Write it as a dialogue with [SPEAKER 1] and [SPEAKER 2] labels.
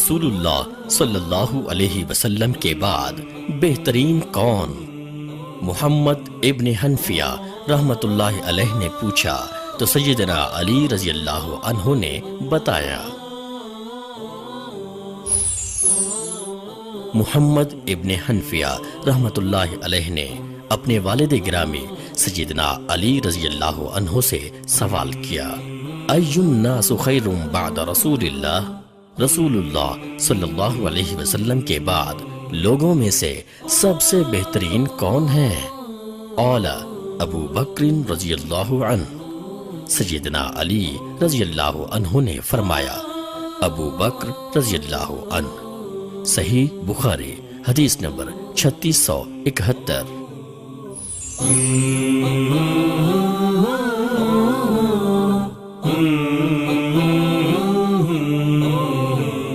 [SPEAKER 1] رسول اللہ صلی اللہ علیہ وسلم کے بعد بہترین کون؟ محمد ابن حنفیہ رحمت اللہ علیہ نے پوچھا تو سیدنا علی رضی اللہ عنہ نے بتایا۔ محمد ابن حنفیہ رحمت اللہ علیہ نے اپنے والد گرامی سیدنا علی رضی اللہ عنہ سے سوال کیا، ای الناس خیر بعد رسول اللہ؟ رسول اللہ صلی اللہ علیہ وسلم کے بعد لوگوں میں سے سب سے بہترین کون ہے؟ قال ابو بکر رضی اللہ عنہ، سیدنا علی رضی اللہ عنہ نے فرمایا ابو بکر رضی اللہ عنہ۔ صحیح بخاری حدیث نمبر 3671۔